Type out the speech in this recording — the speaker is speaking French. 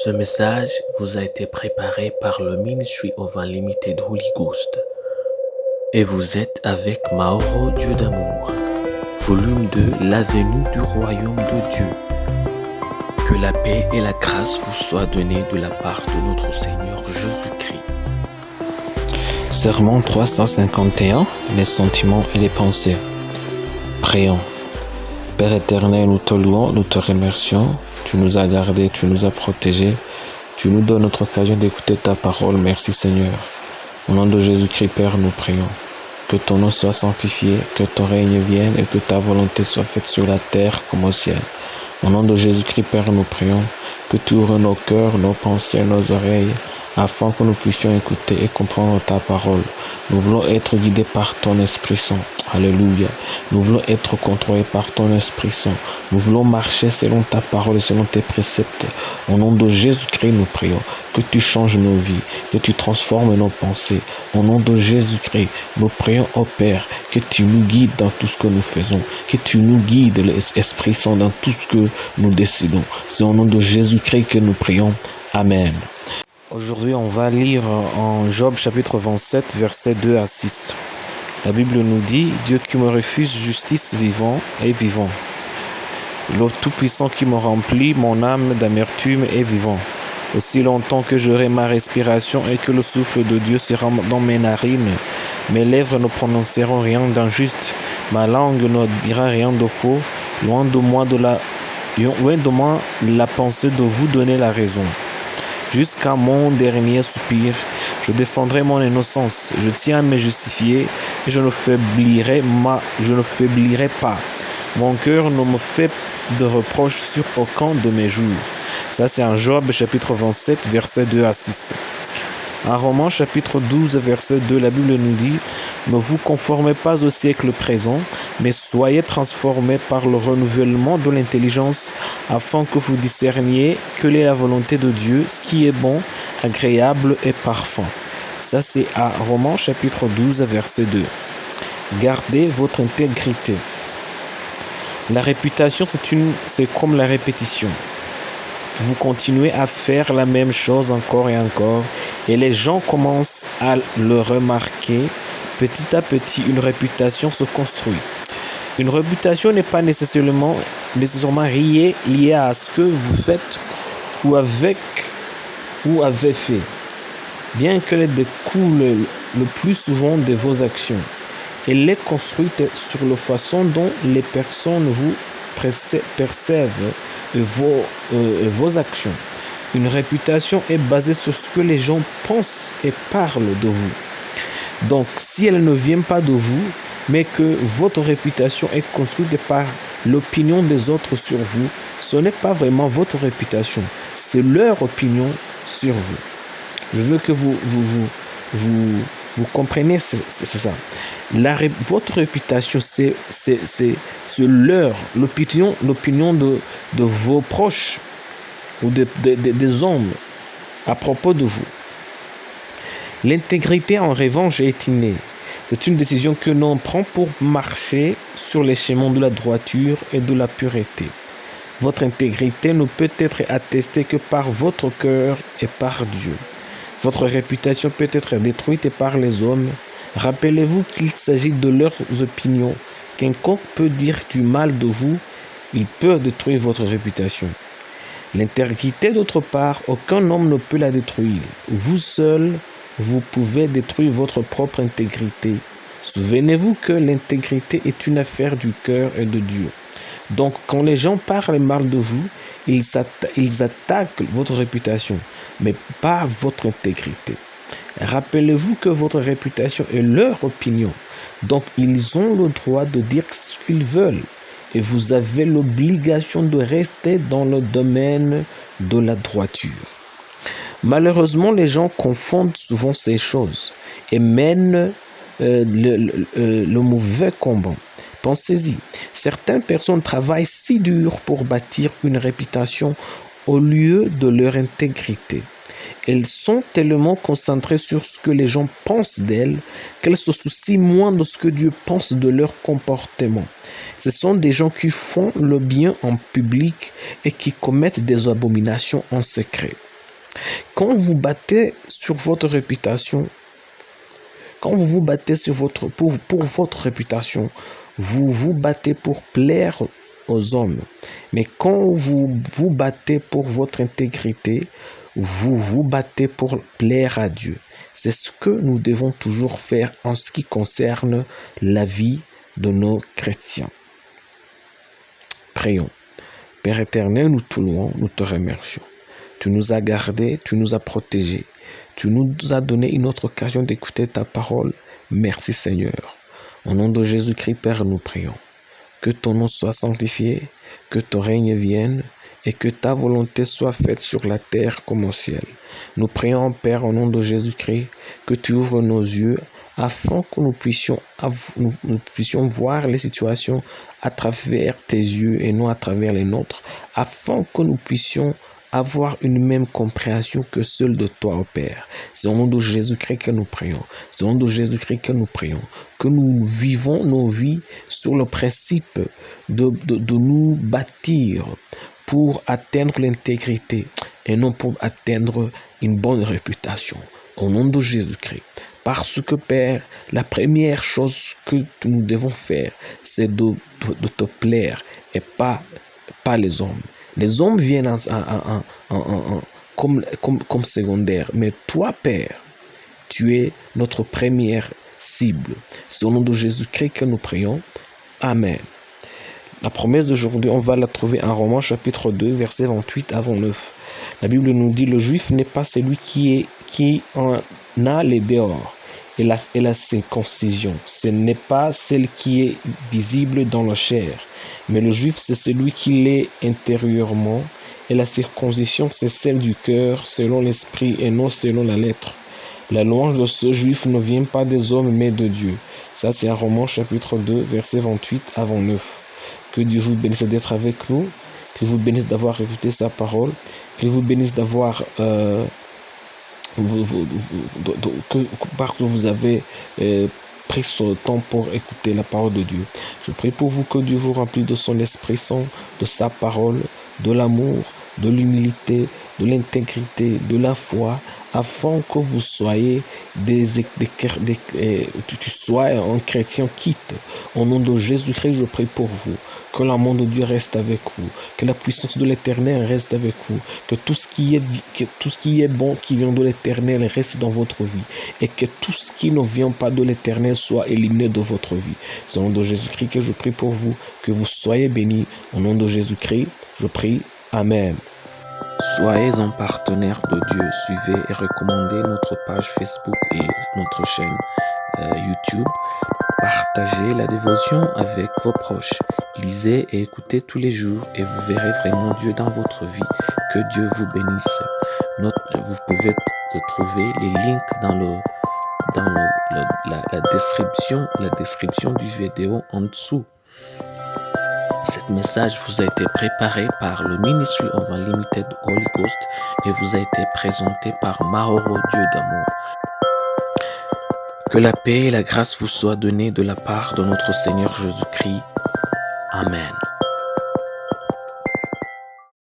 Ce message vous a été préparé par le Ministry of Unlimited Holy Ghost. Et vous êtes avec Mauro Dieu d'amour, volume 2, la venue du royaume de Dieu. Que la paix et la grâce vous soient données de la part de notre Seigneur Jésus-Christ. Sermon 351, les sentiments et les pensées. Prions. Père éternel, nous te louons, nous te remercions. Tu nous as gardés, tu nous as protégés. Tu nous donnes notre occasion d'écouter ta parole. Merci Seigneur. Au nom de Jésus-Christ, Père, nous prions. Que ton nom soit sanctifié, que ton règne vienne et que ta volonté soit faite sur la terre comme au ciel. Au nom de Jésus-Christ, Père, nous prions. Que tu ouvres nos cœurs, nos pensées, nos oreilles, afin que nous puissions écouter et comprendre ta parole. Nous voulons être guidés par ton Esprit Saint. Alléluia. Nous voulons être contrôlés par ton Esprit Saint. Nous voulons marcher selon ta parole et selon tes préceptes. Au nom de Jésus-Christ, nous prions que tu changes nos vies, que tu transformes nos pensées. Au nom de Jésus-Christ, nous prions au Père que tu nous guides dans tout ce que nous faisons, que tu nous guides, l'Esprit Saint, dans tout ce que nous décidons. C'est au nom de Jésus-Christ que nous prions. Amen. Aujourd'hui, on va lire en Job chapitre 27, versets 2 à 6. La Bible nous dit « Dieu qui me refuse justice vivant est vivant. Le Tout-Puissant qui me remplit mon âme d'amertume est vivant. Aussi longtemps que j'aurai ma respiration et que le souffle de Dieu sera dans mes narines, mes lèvres ne prononceront rien d'injuste, ma langue ne dira rien de faux, loin de moi la pensée de vous donner la raison. Jusqu'à mon dernier soupir, je défendrai mon innocence. Je tiens à me justifier et je ne faiblirai pas. Mon cœur ne me fait de reproches sur aucun de mes jours. Ça, c'est en Job chapitre 27, versets 2 à 6. En Romains chapitre 12, verset 2, la Bible nous dit « Ne vous conformez pas au siècle présent, mais soyez transformés par le renouvellement de l'intelligence, afin que vous discerniez quelle est la volonté de Dieu, ce qui est bon, agréable et parfait. » Ça, c'est à Romains chapitre 12, verset 2. Gardez votre intégrité. La réputation, c'est comme la répétition. Vous continuez à faire la même chose encore et encore, et les gens commencent à le remarquer. Petit à petit, une réputation se construit. Une réputation n'est pas nécessairement liée à ce que vous faites ou avez fait, bien qu'elle découle le plus souvent de vos actions. Elle est construite sur la façon dont les personnes vous perçoivent vos actions. Une réputation est basée sur ce que les gens pensent et parlent de vous. Donc, si elle ne vient pas de vous, mais que votre réputation est construite par l'opinion des autres sur vous, ce n'est pas vraiment votre réputation, c'est leur opinion sur vous. Je veux que vous compreniez, c'est ça. Votre réputation, c'est l'opinion de vos proches ou des hommes à propos de vous. L'intégrité, en revanche, est innée. C'est une décision que l'on prend pour marcher sur les chemins de la droiture et de la pureté. Votre intégrité ne peut être attestée que par votre cœur et par Dieu. Votre réputation peut être détruite par les hommes. Rappelez-vous qu'il s'agit de leurs opinions. Quiconque peut dire du mal de vous, il peut détruire votre réputation. L'intégrité, d'autre part, aucun homme ne peut la détruire. Vous seul, vous pouvez détruire votre propre intégrité. Souvenez-vous que l'intégrité est une affaire du cœur et de Dieu. Donc, quand les gens parlent mal de vous, ils attaquent votre réputation, mais pas votre intégrité. Rappelez-vous que votre réputation est leur opinion. Donc, ils ont le droit de dire ce qu'ils veulent. Et vous avez l'obligation de rester dans le domaine de la droiture. Malheureusement, les gens confondent souvent ces choses et mènent le mauvais combat. Pensez-y, certaines personnes travaillent si dur pour bâtir une réputation au lieu de leur intégrité. Elles sont tellement concentrées sur ce que les gens pensent d'elles qu'elles se soucient moins de ce que Dieu pense de leur comportement. Ce sont des gens qui font le bien en public et qui commettent des abominations en secret. Quand vous vous battez sur votre réputation, quand vous vous battez pour votre réputation, vous vous battez pour plaire aux hommes. Mais quand vous vous battez pour votre intégrité, vous vous battez pour plaire à Dieu. C'est ce que nous devons toujours faire en ce qui concerne la vie de nos chrétiens. Prions. Père éternel, nous te louons, nous te remercions. Tu nous as gardés, tu nous as protégés. Tu nous as donné une autre occasion d'écouter ta parole. Merci Seigneur. Au nom de Jésus-Christ, Père, nous prions. Que ton nom soit sanctifié, que ton règne vienne et que ta volonté soit faite sur la terre comme au ciel. Nous prions, Père, au nom de Jésus-Christ, que tu ouvres nos yeux afin que nous puissions voir les situations à travers tes yeux et non à travers les nôtres, afin que nous puissions avoir une même compréhension que celle de toi, ô Père. C'est au nom de Jésus-Christ que nous prions. C'est au nom de Jésus-Christ que nous prions. Que nous vivons nos vies sur le principe de nous bâtir pour atteindre l'intégrité et non pour atteindre une bonne réputation. Au nom de Jésus-Christ. Parce que, Père, la première chose que nous devons faire, c'est de te plaire et pas les hommes. Les hommes viennent comme secondaire. Mais toi, Père, tu es notre première cible. C'est au nom de Jésus-Christ que nous prions. Amen. La promesse d'aujourd'hui, on va la trouver en Romains chapitre 2, versets 28 à 29. La Bible nous dit, le juif n'est pas celui qui en a les dehors et la circoncision. Ce n'est pas celle qui est visible dans la chair. Mais le juif, c'est celui qui l'est intérieurement, et la circoncision, c'est celle du cœur, selon l'esprit et non selon la lettre. La louange de ce juif ne vient pas des hommes, mais de Dieu. Ça, c'est un Romains chapitre 2, versets 28 à 29. Que Dieu vous bénisse d'être avec nous, qu'il vous bénisse d'avoir écouté sa parole, qu'il vous bénisse d'avoir... parce que vous avez... pris ce temps pour écouter la parole de Dieu. Je prie pour vous que Dieu vous remplisse de son Esprit Saint, de sa parole, de l'amour, de l'humilité, de l'intégrité, de la foi, afin que vous soyez tu sois un chrétien quitte. Au nom de Jésus-Christ, je prie pour vous. Que l'amour de Dieu reste avec vous, que la puissance de l'Éternel reste avec vous, que tout ce qui est bon qui vient de l'Éternel reste dans votre vie, et que tout ce qui ne vient pas de l'Éternel soit éliminé de votre vie. C'est au nom de Jésus-Christ que je prie pour vous, que vous soyez bénis. Au nom de Jésus-Christ, je prie. Amen. Soyez un partenaire de Dieu. Suivez et recommandez notre page Facebook et notre chaîne YouTube. Partagez la dévotion avec vos proches. Lisez et écoutez tous les jours et vous verrez vraiment Dieu dans votre vie. Que Dieu vous bénisse. Vous pouvez trouver les links dans la description du vidéo en dessous. Cet message vous a été préparé par le Ministry of Unlimited Holy Ghost et vous a été présenté par Maoro Dieu d'amour. Que la paix et la grâce vous soient données de la part de notre Seigneur Jésus-Christ. Amen.